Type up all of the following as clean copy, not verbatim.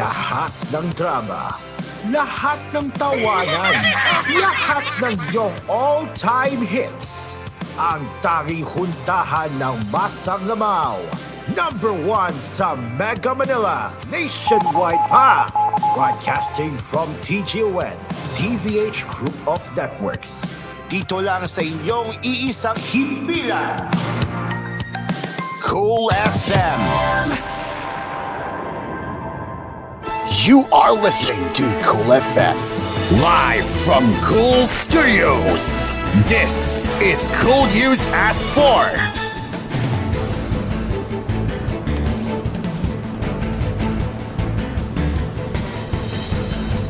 Lahat ng drama, lahat ng tawanan, lahat ng iyong all-time hits. Ang tanging huntahan ng Masang Lamaw. Number 1 sa Mega Manila, nationwide pa. Broadcasting from TGON, TVH Group of Networks. Dito lang sa inyong iisang himpilan. Kool FM. You are listening to Kool FM. Live from Kool Studios. This is koolNews at 4.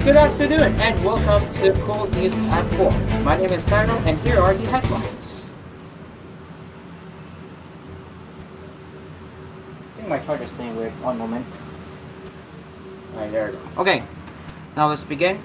Good afternoon and welcome to koolNews at 4. My name is Tyrone and here are the headlines. I think my charger's playing weird. One moment. Alright, there we go. Okay, now let's begin.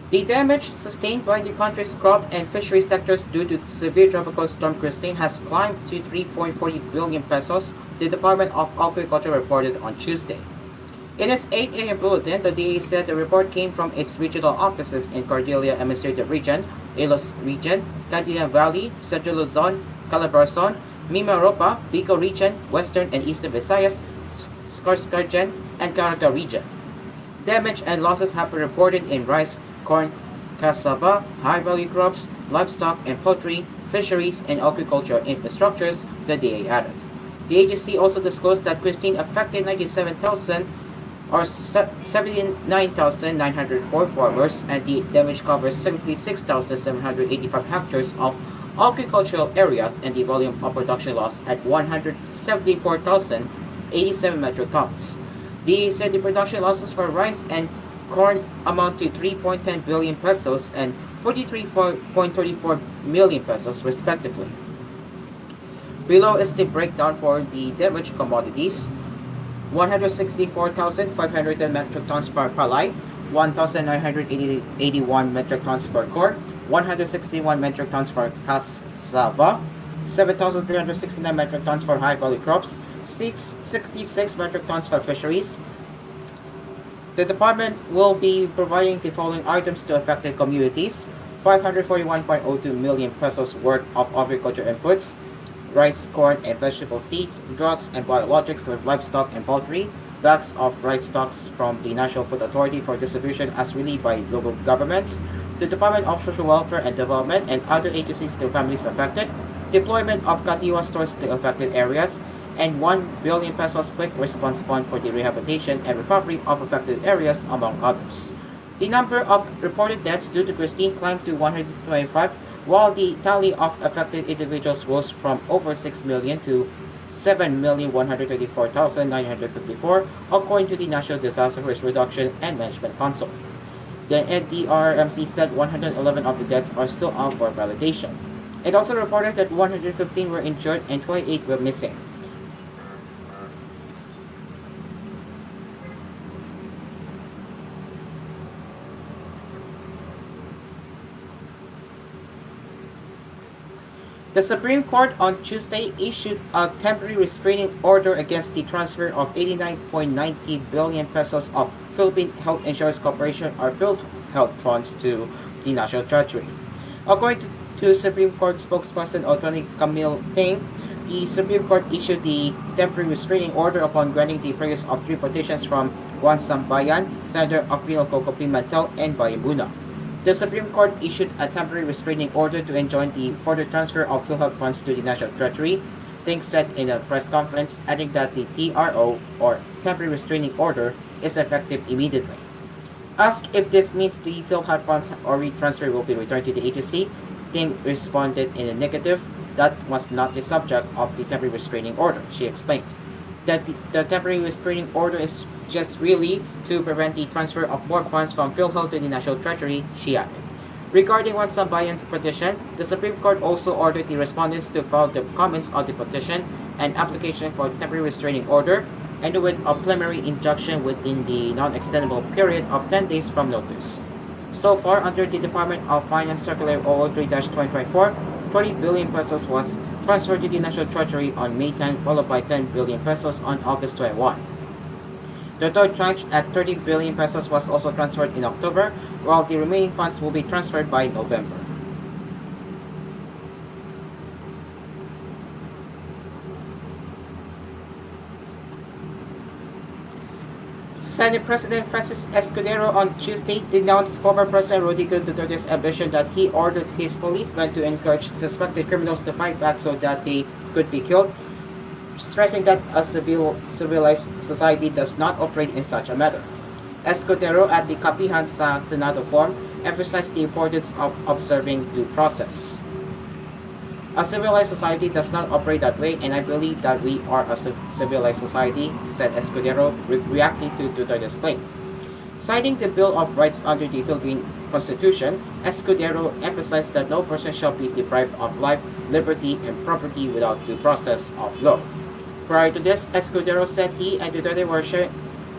The damage sustained by the country's crop and fishery sectors due to the severe tropical storm Christine has climbed to 3.40 billion pesos, the Department of Agriculture reported on Tuesday. In its 8 a.m. bulletin, the DA said the report came from its regional offices in Cordillera Administrative Region, Ilos Region, Cagayan Valley, Central Luzon, Calabarzon, Mimaropa, Bicol Region, Western and Eastern Visayas, Scarscargen, and Caraga Region. Damage and losses have been reported in rice, corn, cassava, high-value crops, livestock and poultry, fisheries, and agricultural infrastructures, the DA added. The agency also disclosed that Christine affected 97,000 or 79,904 farmers, and the damage covers 76,785 hectares of agricultural areas and the volume of production loss at 174,087 metric tons. The said the production losses for rice and corn amount to 3.10 billion pesos and 43.34 million pesos respectively. Below is the breakdown for the damaged commodities. 164,510 metric tons for palay, 1,981 metric tons for corn, 161 metric tons for cassava, 7,369 metric tons for high-value crops, 66 metric tons for fisheries. The department will be providing the following items to affected communities: 541.02 million pesos worth of agriculture inputs, rice, corn, and vegetable seeds, drugs and biologics for livestock and poultry, bags of rice stocks from the National Food Authority for distribution as relieved by local governments, the Department of Social Welfare and Development and other agencies to families affected, deployment of Katiwa stores to affected areas, and 1 billion pesos quick response fund for the rehabilitation and recovery of affected areas, among others. The number of reported deaths due to Christine climbed to 125, while the tally of affected individuals rose from over 6 million to 7,134,954, according to the National Disaster Risk Reduction and Management Council. The NDRMC said 111 of the deaths are still out for validation. It also reported that 115 were injured and 28 were missing. The Supreme Court on Tuesday issued a temporary restraining order against the transfer of 89.90 billion pesos of Philippine Health Insurance Corporation or PhilHealth funds to the National Treasury. According to Supreme Court spokesperson Attorney Camille Ting, the Supreme Court issued the temporary restraining order upon granting the previous of 3 petitions from Juan Sambayan, Senator Aquino Coco Pimentel, and Bayambuna. The Supreme Court issued a temporary restraining order to enjoin the further transfer of PhilHealth funds to the National Treasury. Ting said in a press conference, adding that the TRO, or temporary restraining order, is effective immediately. Asked if this means the PhilHealth funds or transfer will be returned to the agency, Ting responded in a negative. That was not the subject of the temporary restraining order, she explained. That the temporary restraining order is just really to prevent the transfer of more funds from PhilHealth to the National Treasury, she added. Regarding Juan Sambayan's petition, the Supreme Court also ordered the respondents to file the comments on the petition and application for temporary restraining order and with a preliminary injunction within the non-extendable period of 10 days from notice. So far, under the Department of Finance Circular 003-2024, 20 billion pesos was transferred to the National Treasury on May 10, followed by 10 billion pesos on August 21. The third tranche at 30 billion pesos was also transferred in October, while the remaining funds will be transferred by November. Senate President Francis Escudero on Tuesday denounced former President Rodrigo Duterte's ambition that he ordered his policemen to encourage suspected criminals to fight back so that they could be killed, stressing that a civilized society does not operate in such a manner. Escudero at the Kapihan sa Senado Forum emphasized the importance of observing due process. A civilized society does not operate that way, and I believe that we are a civilized society, said Escudero, reacting to Duterte's claim. Citing the Bill of Rights under the Philippine Constitution, Escudero emphasized that no person shall be deprived of life, liberty, and property without due process of law. Prior to this, Escudero said he and Duterte were sharing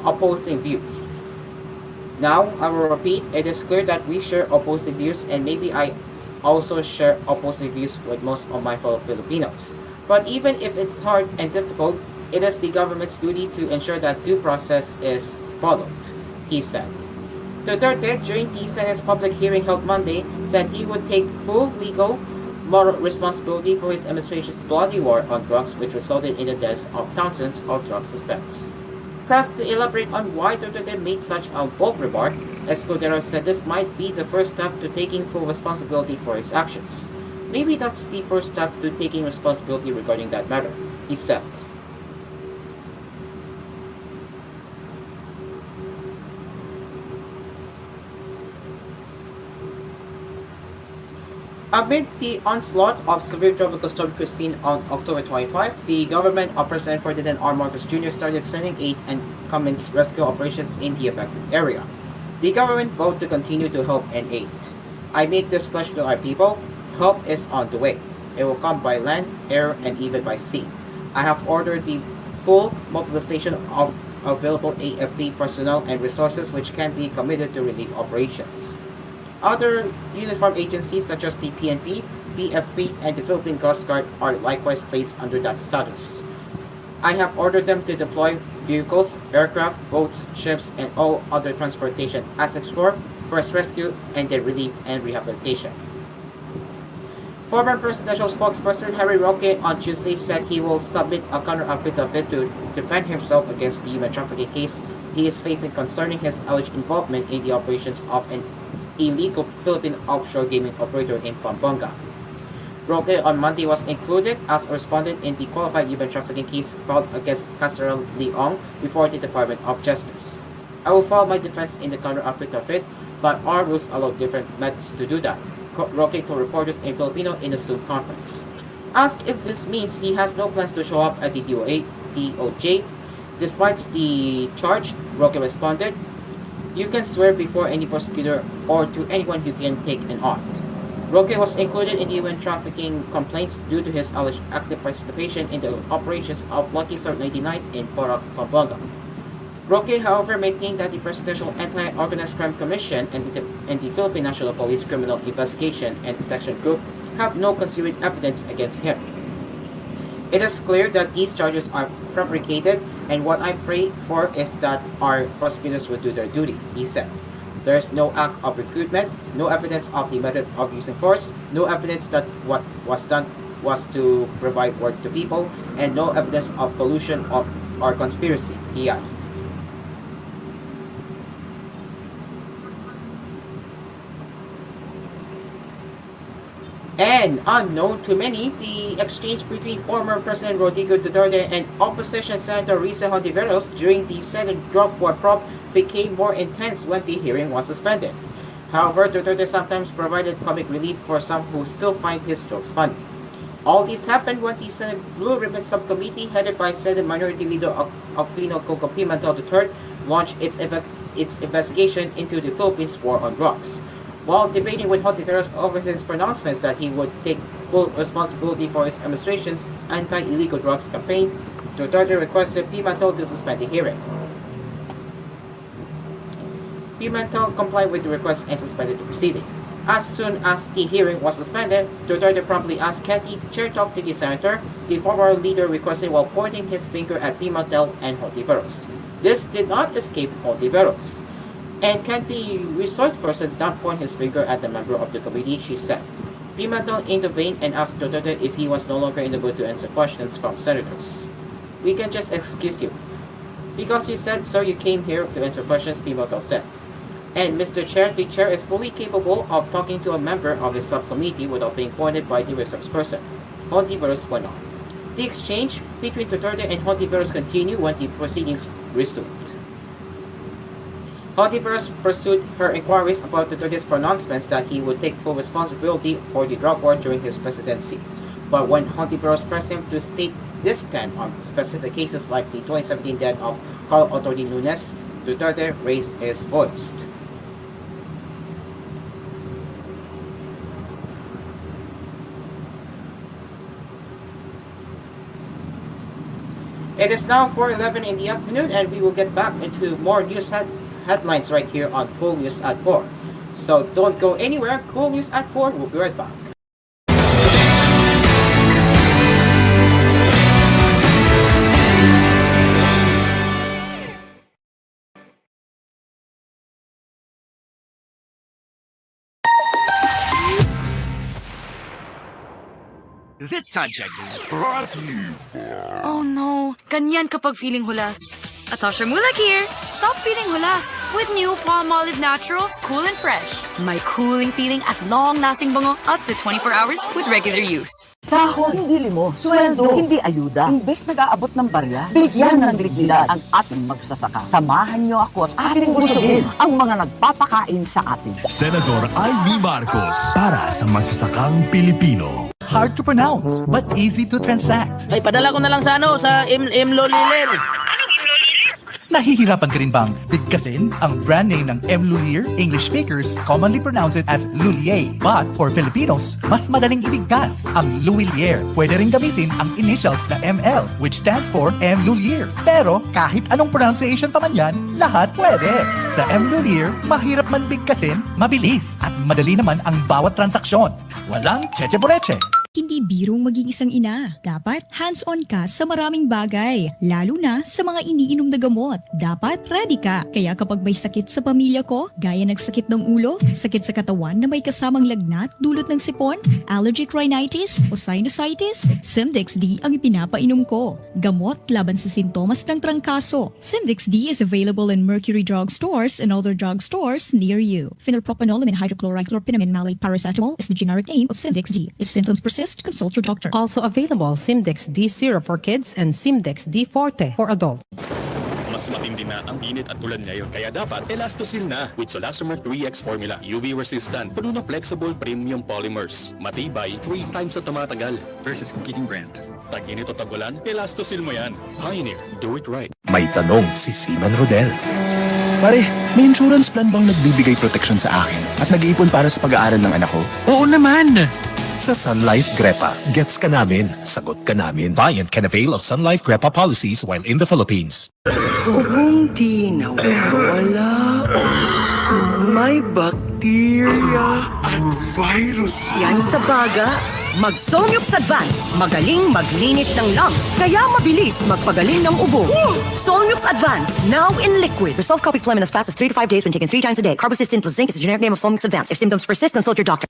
opposing views. Now, I will repeat, it is clear that we share opposing views, and maybe I also share opposing views with most of my fellow Filipinos. But even if it's hard and difficult, it is the government's duty to ensure that due process is followed, he said. Duterte, during the Senate's public hearing held Monday, said he would take full legal, moral responsibility for his administration's bloody war on drugs, which resulted in the deaths of thousands of drug suspects. Pressed to elaborate on why Duterte made such a bold remark, Escudero said this might be the first step to taking full responsibility for his actions. Maybe that's the first step to taking responsibility regarding that matter, he said. Amid the onslaught of severe tropical storm Christine on October 25, the government of President Ferdinand R. Marcos Jr. started sending aid and commenced rescue operations in the affected area. The government vowed to continue to help and aid. I make this pledge to our people. Help is on the way. It will come by land, air, and even by sea. I have ordered the full mobilization of available AFP personnel and resources which can be committed to relief operations. Other uniform agencies such as the PNP, PFP, and the Philippine Coast Guard are likewise placed under that status. I have ordered them to deploy vehicles, aircraft, boats, ships, and all other transportation assets for first rescue and then relief and rehabilitation. Former presidential spokesperson Harry Roque on Tuesday said he will submit a counter-affidavit to defend himself against the human trafficking case he is facing concerning his alleged involvement in the operations of an illegal Philippine offshore gaming operator in Pampanga. Roque on Monday was included as a respondent in the qualified human trafficking case filed against Casserole Leong before the Department of Justice. I will file my defense in the counter-affidavit, but our rules allow different methods to do that, Roque told reporters in Filipino in a Zoom conference. Asked if this means he has no plans to show up at the DOJ, despite the charge, Roque responded, "You can swear before any prosecutor or to anyone you can take an oath." Roque was included in the human trafficking complaints due to his alleged active participation in the operations of Lucky Star 99 in Porac, Pampanga. Roque, however, maintained that the Presidential Anti-Organized Crime Commission and the Philippine National Police Criminal Investigation and Detection Group have no considered evidence against him. It is clear that these charges are fabricated, and what I pray for is that our prosecutors will do their duty, he said. There is no act of recruitment, no evidence of the method of using force, no evidence that what was done was to provide work to people, and no evidence of collusion or conspiracy, he added. And unknown to many, the exchange between former President Rodrigo Duterte and opposition Senator Risa Hontiveros during the Senate drop war prop became more intense when the hearing was suspended. However, Duterte sometimes provided comic relief for some who still find his jokes funny. All this happened when the Senate Blue Ribbon Subcommittee, headed by Senate Minority Leader Aquino Coco Pimentel III, launched its investigation into the Philippines' war on drugs. While debating with Hontiveros over his pronouncements that he would take full responsibility for his administration's anti-illegal drugs campaign, Duterte requested Pimentel to suspend the hearing. Pimentel complied with the request and suspended the proceeding. As soon as the hearing was suspended, Duterte promptly asked Cathy chair talk to the senator, the former leader requested while pointing his finger at Pimentel and Hontiveros. This did not escape Hontiveros. And Cathy resource person did not point his finger at the member of the committee, she said. Pimentel intervened and asked Duterte if he was no longer in the mood to answer questions from senators. We can just excuse you. Because you said so you came here to answer questions, Pimentel said. And Mr. Chair, the chair is fully capable of talking to a member of the subcommittee without being pointed by the resource person. Hontiveros went on. The exchange between Duterte and Hontiveros continued when the proceedings resumed. Hontiveros pursued her inquiries about Duterte's pronouncements that he would take full responsibility for the drug war during his presidency. But when Hontiveros pressed him to state this stand on specific cases like the 2017 death of Carl Otoni Nunes, Duterte raised his voice. It is now 4:11 in the afternoon, and we will get back into more news headlines right here on koolNews at 4. So don't go anywhere. koolNews at 4. We'll be right back. This time check is brought to you. Oh no, ganyan kapag feeling hulas. Atasha Mulak here. Stop feeling hulas with new Palmolive Naturals Cool and Fresh. My cooling feeling at long-lasting bango up to 24 hours with regular use. Sahod, hindi limo. Sweldo, hindi ayuda. Imbes nag-aabot ng barya, bigyan ng dignidad ang ating magsasaka. Samahan niyo ako at ating busugin ang mga nagpapakain sa atin. Senador Amy Marcos para sa magsasakang Pilipino. Hard to pronounce, but easy to transact. Ay, padala ko na lang sa Imloliler. Nahihirapan ka rin bang bigkasin ang brand name ng Mlulier? English speakers commonly pronounce it as Lulier. But for Filipinos, mas madaling ibigkas ang Luilier. Pwede rin gamitin ang initials na ML, which stands for Mlulier. Pero kahit anong pronunciation pa man yan, lahat pwede. Sa Mlulier, mahirap man bigkasin, mabilis, at madali naman ang bawat transaksyon. Walang cheche-boreche. Hindi birong maging isang ina. Dapat hands-on ka sa maraming bagay, lalo na sa mga iniinom na gamot. Dapat ready ka. Kaya kapag may sakit sa pamilya ko, gaya ng sakit ng ulo, sakit sa katawan na may kasamang lagnat dulot ng sipon, allergic rhinitis o sinusitis, Simdex D ang ipinapainom ko. Gamot laban sa sintomas ng trangkaso. Simdex D is available in Mercury Drug Stores and other drug stores near you. Phenylpropanolamine hydrochloride chlorpheniramine malate paracetamol is the generic name of Simdex D. If symptoms persist, consult your doctor. Also available Simdex D Syrup for kids and Simdex D Forte for adults. Mas matindi na ang init at ulan ngayon, kaya dapat Elastosil na with Solastomer 3X formula. UV resistant, puno na flexible premium polymers. Matibay, 3 times sa tumatagal. Versus competing brand. Tag-init o tag-ulan, Elastosil mo yan. Pioneer, do it right. May tanong si Seaman Rodel. Pare, may insurance plan bang nagbibigay protection sa akin at nag-iipon para sa pag-aaral ng anak ko? Oo naman! Sa Sun Life Grepa, gets ka namin, sagot ka namin. Client can avail of Sun Life Grepa policies while in the Philippines. Ubong di nawawala. May bacteria at virus. Yan sa baga. Mag-Solmux Advance. Magaling maglinis ng lungs. Kaya mabilis magpagaling ng ubo. Solmux Advance, now in liquid. Resolve copied phlegm in as fast as 3 to 5 days when taken 3 times a day. Carbocysteine plus zinc is the generic name of Solmux Advance. If symptoms persist, consult your doctor.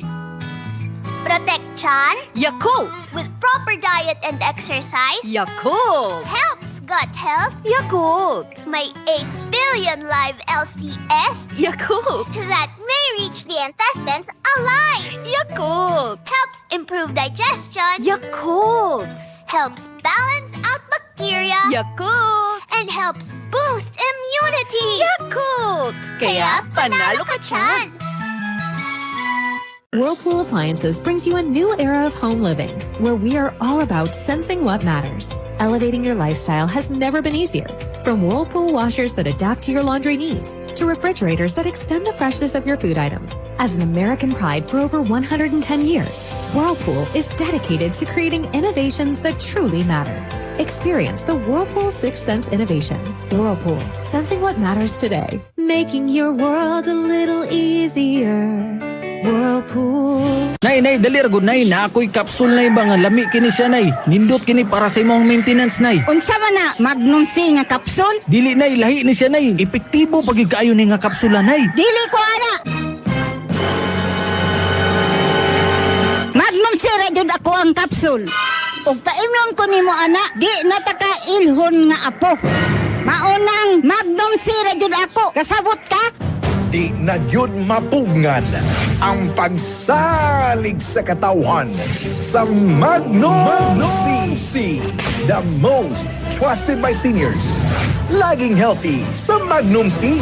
Protection. Yakult. With proper diet and exercise. Yakult. Helps gut health. Yakult. May 8 billion live LCS. Yakult. That may reach the intestines alive. Yakult. Helps improve digestion. Yakult. Helps balance out bacteria. Yakult. And helps boost immunity. Yakult. Kaya panalo ka tiyan. Whirlpool Appliances brings you a new era of home living, where we are all about sensing what matters. Elevating your lifestyle has never been easier. From Whirlpool washers that adapt to your laundry needs, to refrigerators that extend the freshness of your food items. As an American pride for over 110 years, Whirlpool is dedicated to creating innovations that truly matter. Experience the Whirlpool Sixth Sense innovation. Whirlpool, sensing what matters today. Making your world a little easier. Whirlpool. Nay, dali ra gud nay na ako'y capsule nay ba nga lami kini siya nay. Nindot kini para sa imong maintenance nay. Unsa man na Magnum C nga kapsul? Dili nay lahi ni siya nay. Epektibo pagid kaayo ni nga kapsula nay. Dili ko ana. Magnum C ra jud ako ang kapsul. Ug paimnon ko nimo ana, di nataka ilhon nga apo. Maunang Magnum C ra jud ako. Kasabot ka? Di na yun mapugngan ang pagsalig sa katawhan sa Magnum C, the most trusted by seniors. Laging healthy sa Magnum C.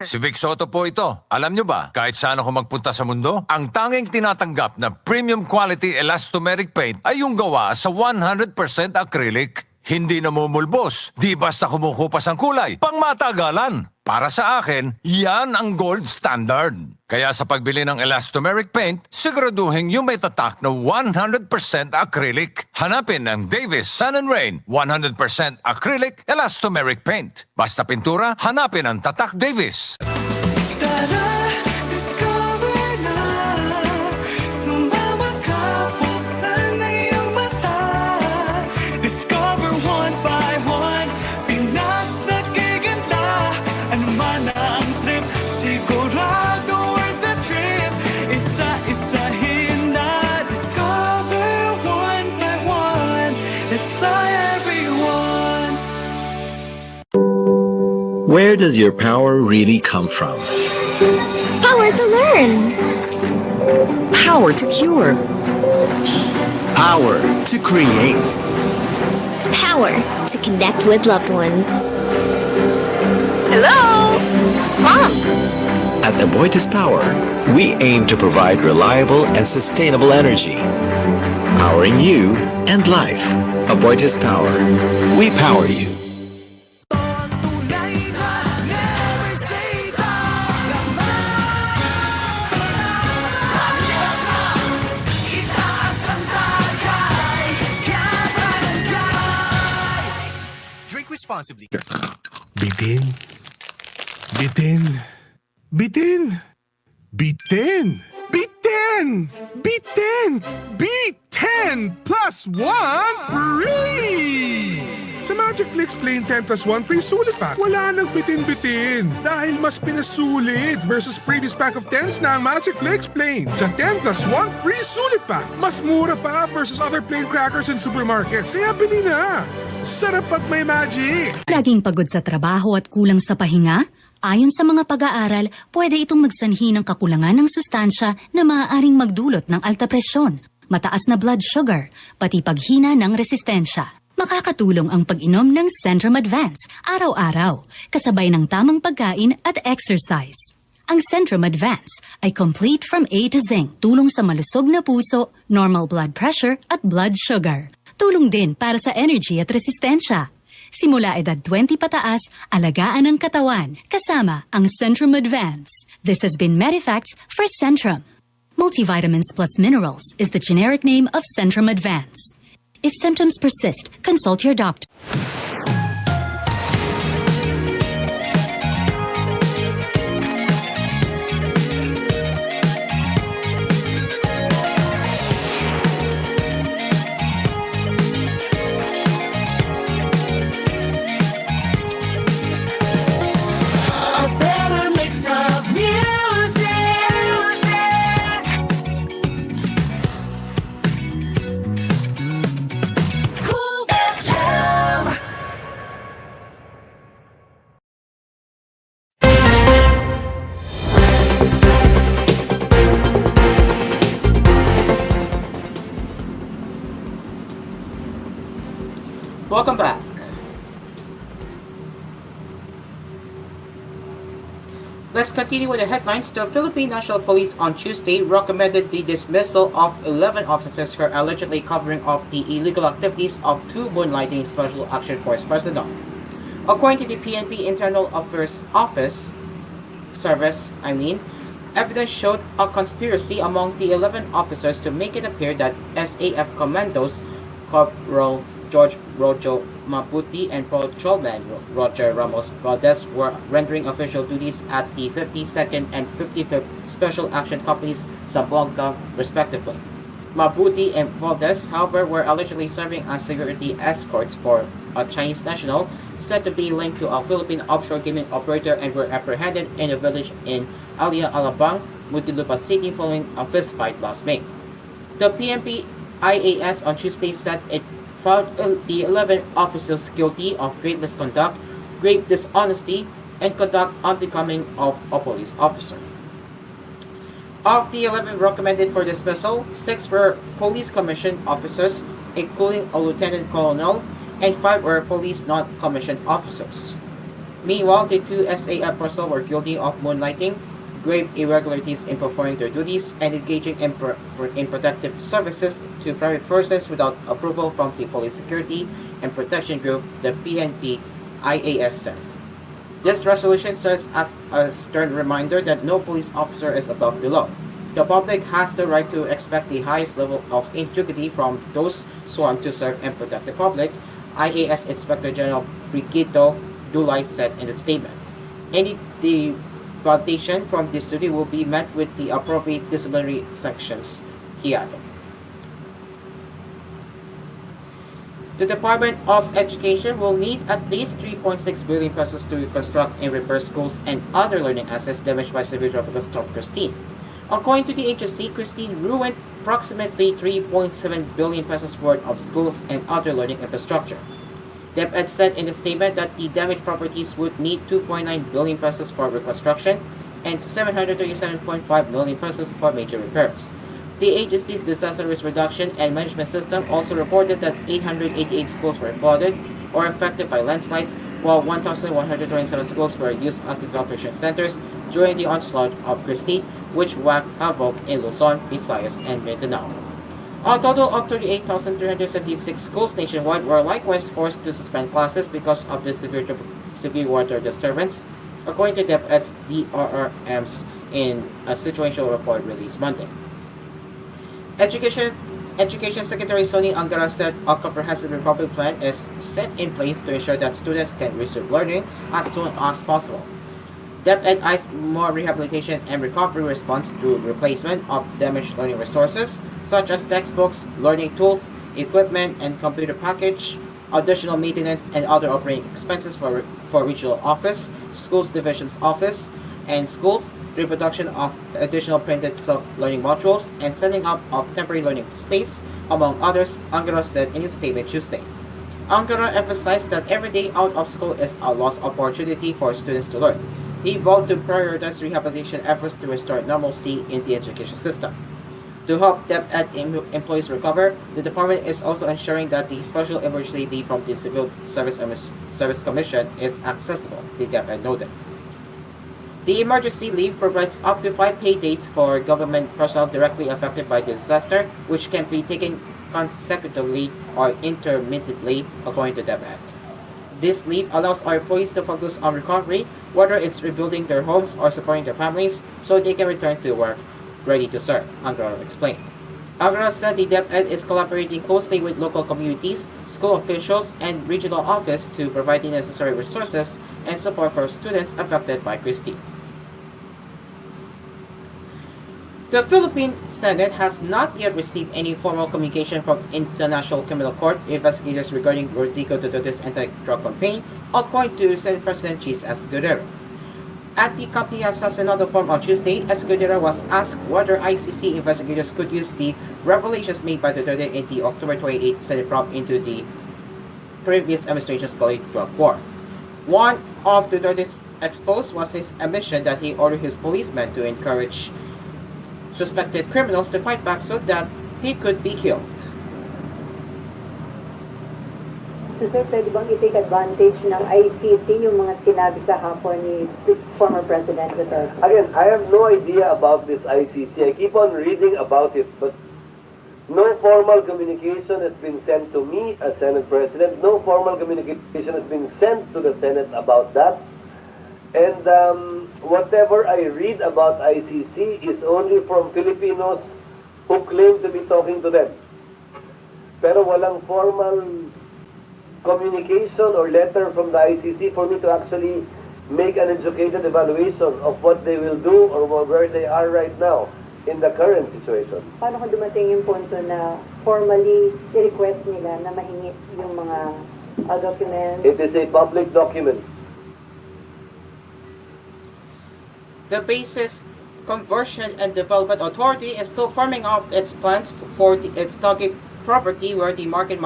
Si Vic Soto po ito. Alam nyo ba, kahit saan ako magpunta sa mundo, ang tanging tinatanggap na premium quality elastomeric paint ay yung gawa sa 100% acrylic. Hindi namumulbos, di basta kumukupas ang kulay, pangmatagalan. Para sa akin, yan ang gold standard. Kaya sa pagbili ng elastomeric paint, siguraduhin yung may tatak na 100% acrylic. Hanapin ang Davis Sun and Rain 100% acrylic elastomeric paint. Basta pintura, hanapin ang tatak Davis. Where does your power really come from? Power to learn. Power to cure. Power to create. Power to connect with loved ones. Hello? Mom! At Aboitiz Power, we aim to provide reliable and sustainable energy. Powering you and life. Aboitiz Power. We power you. Responsibly. Bitin. Bitin. Bitin. Bitin. Bitin. Bitin. B10 plus 1 free! Sa Magic Flix Plain 10 plus 1 free sulit pack, wala nang bitin-bitin dahil mas pinasulit versus previous pack of 10s na ang Magic Flix Plain. Sa 10 plus 1 free sulit pack, mas mura pa versus other plain crackers in supermarkets. Kaya bili na! Sarap pag may magic! Laging pagod sa trabaho at kulang sa pahinga? Ayon sa mga pag-aaral, pwede itong magsanhi ng kakulangan ng sustansya na maaaring magdulot ng alta presyon, mataas na blood sugar, pati paghina ng resistensya. Makakatulong ang pag-inom ng Centrum Advance araw-araw, kasabay ng tamang pagkain at exercise. Ang Centrum Advance ay complete from A to Z, tulong sa malusog na puso, normal blood pressure at blood sugar. Tulong din para sa energy at resistensya. Simula edad 20 pataas, alagaan ang katawan, kasama ang Centrum Advance. This has been Medifacts for Centrum. Multivitamins plus minerals is the generic name of Centrum Advance. If symptoms persist, consult your doctor. Welcome back. Let's continue with the headlines. The Philippine National Police on Tuesday recommended the dismissal of 11 officers for allegedly covering up the illegal activities of 2 moonlighting Special Action Force personnel. According to the PNP Internal Affairs Service, evidence showed a conspiracy among the 11 officers to make it appear that SAF commandos Corporal George Rojo Maputi and Patrolman Roger Ramos Valdez were rendering official duties at the 52nd and 55th Special Action Companies Zamboanga, respectively. Maputi and Valdez, however, were allegedly serving as security escorts for a Chinese national said to be linked to a Philippine offshore gaming operator and were apprehended in a village in Alia Alabang, Muntinlupa City following a fistfight last May. The PNP IAS on Tuesday said it found the 11 officers guilty of grave misconduct, grave dishonesty, and conduct unbecoming of a police officer. Of the 11 recommended for dismissal, 6 were police commissioned officers, including a lieutenant colonel, and 5 were police non-commissioned officers. Meanwhile, the 2 SAF personnel were guilty of moonlighting, grave irregularities in performing their duties, and engaging in protective services to private persons without approval from the Police Security and Protection Group, the PNP IAS said. This resolution serves as a stern reminder that no police officer is above the law. The public has the right to expect the highest level of integrity from those sworn to serve and protect the public, IAS Inspector General Brigito Dulay said in a statement. Any defalcation from this duty will be met with the appropriate disciplinary sanctions, he added. The Department of Education will need at least 3.6 billion pesos to reconstruct and repair schools and other learning assets damaged by severe tropical storm Christine. According to the agency, Christine ruined approximately 3.7 billion pesos worth of schools and other learning infrastructure. DepEd said in a statement that the damaged properties would need 2.9 billion pesos for reconstruction and 737.5 million pesos for major repairs. The agency's disaster risk reduction and management system also reported that 888 schools were flooded or affected by landslides, while 1,127 schools were used as evacuation centers during the onslaught of Christine, which wreaked havoc in Luzon, Visayas, and Mindanao. A total of 38,376 schools nationwide were likewise forced to suspend classes because of the severe water disturbance, according to DepEd's DRRMs in a situational report released Monday. Education Secretary Sonny Angara said a comprehensive recovery plan is set in place to ensure that students can resume learning as soon as possible. DepEd eyes more rehabilitation and recovery response through replacement of damaged learning resources such as textbooks, learning tools, equipment, and computer package, additional maintenance and other operating expenses for regional office, schools division's office, and schools, reproduction of additional printed self-learning modules, and setting up of temporary learning space, among others, Angara said in its statement Tuesday. Angara emphasized that every day out of school is a lost opportunity for students to learn. He vowed to prioritize rehabilitation efforts to restore normalcy in the education system. To help DepEd employees recover, the department is also ensuring that the special emergency leave from the Civil Service Commission is accessible, the DepEd noted. The emergency leave provides up to 5 paid days for government personnel directly affected by the disaster, which can be taken consecutively or intermittently, according to DepEd. This leave allows our employees to focus on recovery, whether it's rebuilding their homes or supporting their families, so they can return to work ready to serve, Angara explained. Angara said the DepEd is collaborating closely with local communities, school officials, and regional office to provide the necessary resources and support for students affected by Christine. The Philippine Senate has not yet received any formal communication from International Criminal Court investigators regarding Rodrigo Duterte's anti-drug campaign, according to Senate President Chis Escudero. At the Campiasa Senado forum on Tuesday, Escudero was asked whether ICC investigators could use the revelations made by Duterte in the October 28 Senate probe into the previous administration's drug war. One of Duterte's exposed was his admission that he ordered his policemen to encourage suspected criminals to fight back so that they could be killed. So sir, pwede bang i-take advantage ng ICC yung mga sinabi kahapon ni former President Duterte? Again, I have no idea about this ICC. I keep on reading about it, but no formal communication has been sent to me as Senate President. No formal communication has been sent to the Senate about that. And whatever I read about ICC is only from Filipinos who claim to be talking to them. Pero walang formal communication or letter from the ICC for me to actually make an educated evaluation of what they will do or where they are right now in the current situation. Paano kung dumating yung punto na formally i-request nila na mahingi yung mga documents? It is a public document. The Basis Conversion and Development Authority is still forming out its plans for its target property where the Market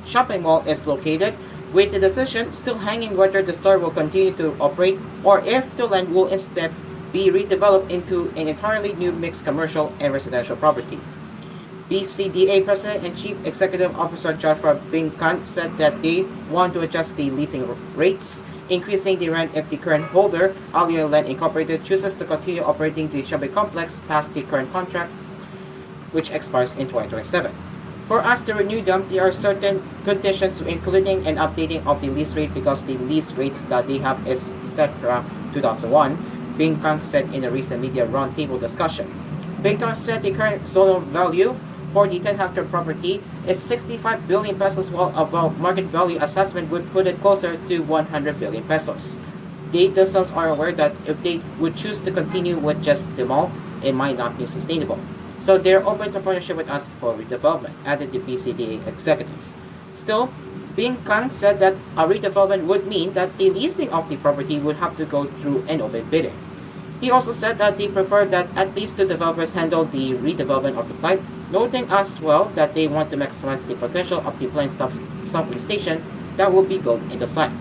shopping mall is located, with the decision still hanging whether the store will continue to operate or if the land will instead be redeveloped into an entirely new mixed commercial and residential property. BCDA President and Chief Executive Officer Joshua Binkan said that they want to adjust the leasing rates, increasing the rent if the current holder, Alio Land Incorporated, chooses to continue operating the shopping complex past the current contract, which expires in 2027. For us to renew them, there are certain conditions, including an updating of the lease rate because the lease rates that they have is set around 2001, Binkan said in a recent media roundtable discussion. Binkan said the current zonal value for the 10-hectare property is 65 billion pesos, while a market value assessment would put it closer to 100 billion pesos. They themselves are aware that if they would choose to continue with just the mall, it might not be sustainable. So they're open to partnership with us for redevelopment, added the BCDA executive. Still, Binkan said that a redevelopment would mean that the leasing of the property would have to go through an open bidding. He also said that they prefer that at least two developers handle the redevelopment of the site, noting as well that they want to maximize the potential of the planned subway station that will be built in the site.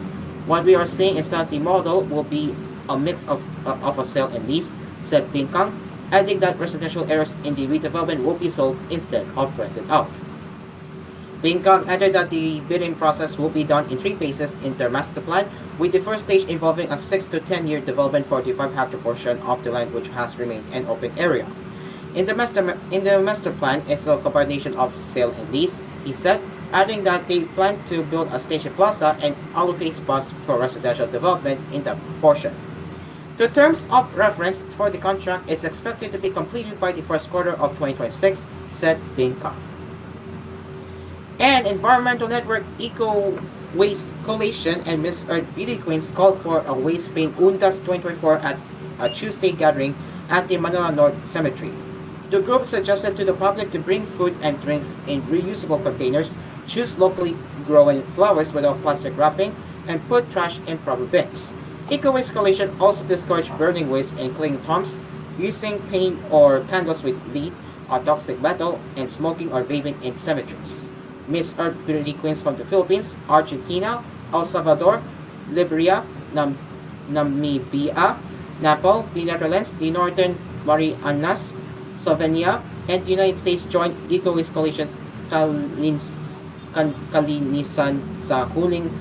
What we are saying is that the model will be a mix of a sale and lease, said Binkan, adding that residential areas in the redevelopment will be sold instead of rented out. Binkan added that the bidding process will be done in 3 phases in their master plan, with the first stage involving a 6 to 10 year development for the 5-hectare portion of the land which has remained an open area. In the master plan, it's a combination of sale and lease, he said, adding that they plan to build a station plaza and allocate spots for residential development in that portion. The terms of reference for the contract is expected to be completed by the first quarter of 2026, said Binkan. And Environmental Network Eco Waste Coalition and Miss Earth Beauty Queens called for a waste-free Undas 2024 at a Tuesday gathering at the Manila North Cemetery. The group suggested to the public to bring food and drinks in reusable containers, choose locally grown flowers without plastic wrapping, and put trash in proper bins. Eco Waste Coalition also discouraged burning waste in cleaning tombs, using paint or candles with lead, a toxic metal, and smoking or vaping in cemeteries. Miss Earth Beauty Queens from the Philippines, Argentina, El Salvador, Liberia, Namibia, Nepal, the Netherlands, the Northern Marianas, Slovenia, and the United States joined Eco Waste Coalition's kalinisan sa huling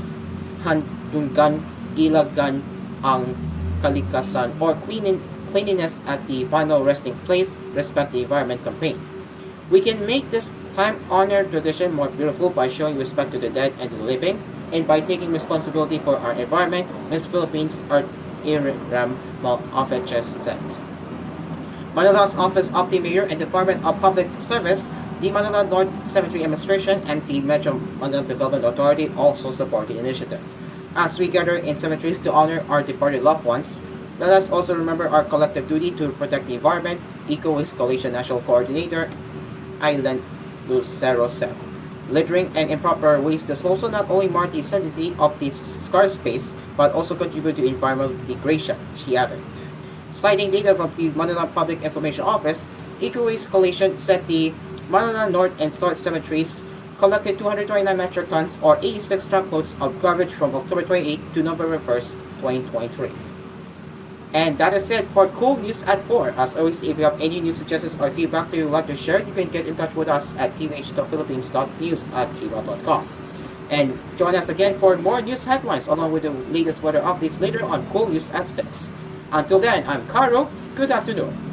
handungan, ilagan ang kalikasan or cleanliness at the final resting place, respect the environment campaign. We can make this time-honored tradition more beautiful by showing respect to the dead and the living, and by taking responsibility for our environment, Miss Philippines Art Iram Malofeches said. Manila's Office of the Mayor and Department of Public Service, the Manila North Cemetery Administration, and the Metro Manila Development Authority also support the initiative. As we gather in cemeteries to honor our departed loved ones, let us also remember our collective duty to protect the environment, Eco Waste Coalition National Coordinator Island Lucero said. Littering and improper waste disposal not only mark the sanctity of this scarce space, but also contribute to environmental degradation, she added. Citing data from the Manila Public Information Office, Eco Waste Coalition said the Manila North and South cemeteries collected 229 metric tons or 86 truckloads of garbage from October 28 to November 1st, 2023. And that is it for Cool News at 4. As always, if you have any news suggestions or feedback that you would like to share, you can get in touch with us at tvh.philippines.news@gmail.com. And join us again for more news headlines along with the latest weather updates later on Cool News at 6. Until then, I'm Caro. Good afternoon.